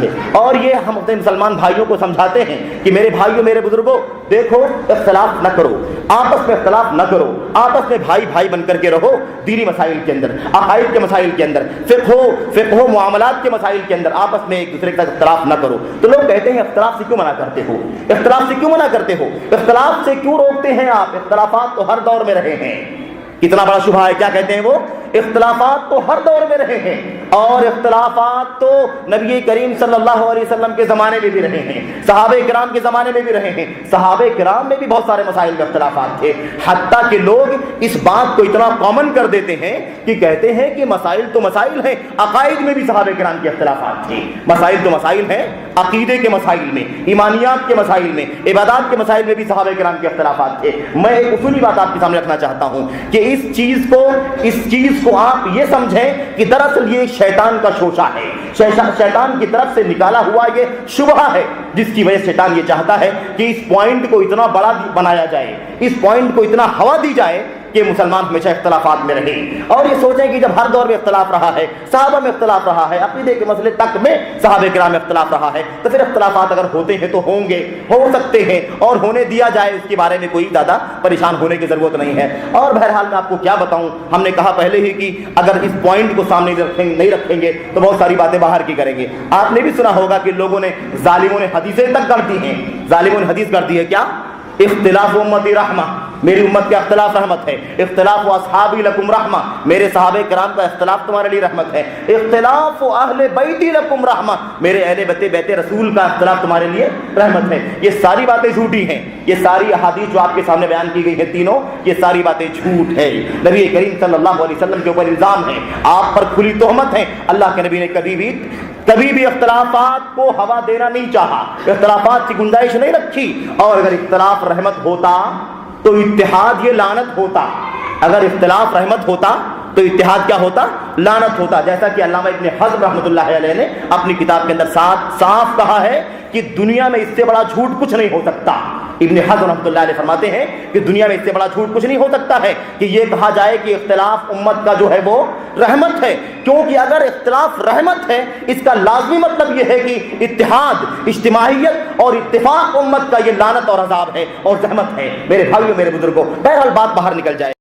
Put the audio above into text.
ہے۔ اور یہ ہم اپنے مسلمان بھائیوں کو سمجھاتے ہیں کہ میرے بھائیوں میرے بزرگوں دیکھو اختلاف نہ کرو، آپس میں اختلاف نہ کرو، آپس میں بھائی بھائی بن کر کے رہو، دینی مسائل کے اندر، عقائد کے مسائل کے اندر، فقہ و معاملات کے مسائل کے اندر آپس میں ایک دوسرے کے ساتھ اختلاف نہ کرو۔ تو لوگ کہتے ہیں اختلاف سے کیوں منع کرتے ہو، اختلاف سے کیوں منع کرتے ہو، اختلاف سے کیوں روکتے ہیں آپ؟ اختلافات تو ہر دور میں رہے ہیں۔ کتنا بڑا شبہ ہے، کیا کہتے ہیں وہ؟ اختلافات تو ہر دور میں رہے ہیں، اور اختلافات تو نبی کریم صلی اللہ علیہ وسلم کے زمانے میں بھی رہے ہیں، صحابہ کرام کے زمانے میں بھی رہے ہیں۔ صحابہ کرام میں بھی بہت سارے مسائل میں اختلافات تھے، حتیٰ کہ لوگ اس بات کو اتنا کامن کر دیتے ہیں کہ کہتے ہیں کہ مسائل تو مسائل ہیں، عقائد میں بھی صحابہ کرام کے اختلافات تھے۔ مسائل تو مسائل ہیں، عقیدے کے مسائل میں، ایمانیات کے مسائل میں، عبادات کے مسائل میں بھی صحابہ کرام کے اختلافات تھے۔ میں ایک اصولی بات آپ کے سامنے رکھنا چاہتا ہوں کہ اس چیز کو آپ یہ سمجھیں کہ دراصل یہ شیطان کا شوشہ ہے، شیطان کی طرف سے نکالا ہوا یہ شبہہ ہے، جس کی وجہ سے شیطان یہ چاہتا ہے کہ اس پوائنٹ کو اتنا بڑا بنایا جائے، اس پوائنٹ کو اتنا ہوا دی جائے کہ مسلمان ہمیشہ اختلافات میں رہے، اور یہ سوچیں کہ جب ہر دور میں اختلاف رہا ہے، صحابہ میں اختلاف رہا ہے، عقیدے کے مسئلے تک میں صحابہ کرام میں اختلاف رہا ہے، تو پھر اختلافات اگر ہوتے ہیں تو ہوں گے، ہو سکتے ہیں، اور ہونے دیا جائے، اس کے بارے میں کوئی زیادہ پریشان ہونے کی ضرورت نہیں ہے۔ اور بہرحال میں آپ کو کیا بتاؤں، ہم نے کہا پہلے ہی کہ اگر اس پوائنٹ کو سامنے نہیں رکھیں گے تو بہت ساری باتیں باہر کی کریں گے۔ آپ نے بھی سنا ہوگا کہ لوگوں نے، ظالموں نے حدیثیں تک کر دی ہیں، ظالموں نے حدیث کر دی ہے کیا؟ اختلاف امتی رحمہ، میری امت کا اختلاف رحمت ہے۔ اختلاف اصحابی لکم رحمہ، میرے صحابہ کرام کا اختلاف تمہارے لیے رحمت ہے۔ اختلاف اہل بیتی لکم رحمہ، میرے اہل بیت رسول کا اختلاف تمہارے لیے رحمت ہے۔ یہ ساری باتیں جھوٹی ہیں، یہ ساری احادیث جو آپ کے سامنے بیان کی گئی ہیں تینوں، یہ ساری باتیں جھوٹ ہے۔ نبی کریم صلی اللہ علیہ وسلم کے اوپر الزام ہے، آپ پر کھلی تہمت ہے۔ اللہ کے نبی نے کبھی بھی اختلافات کو ہوا دینا نہیں چاہا، اختلافات کی گنجائش نہیں رکھی، اور اگر اختلاف رحمت ہوتا تو اتحاد یہ لعنت ہوتا، اگر اختلاف رحمت ہوتا تو اتحاد کیا ہوتا؟ لعنت ہوتا۔ جیسا کہ علامہ ابن حزم رحمۃ اللہ علیہ نے اپنی کتاب کے اندر صاف کہا ہے کہ دنیا میں اس سے بڑا جھوٹ کچھ نہیں ہو سکتا۔ ابن حزم رحمۃ اللہ علیہ فرماتے ہیں کہ دنیا میں اس سے بڑا جھوٹ کچھ نہیں ہو سکتا ہے کہ یہ کہا جائے کہ اختلاف امت کا جو ہے وہ رحمت ہے، کیونکہ اگر اختلاف رحمت ہے، اس کا لازمی مطلب یہ ہے کہ اتحاد، اجتماعیت اور اتفاق امت کا یہ لعنت اور عذاب ہے اور زحمت ہے۔ میرے بھائیوں میرے بزرگوں، بہرحال بات باہر نکل جائے۔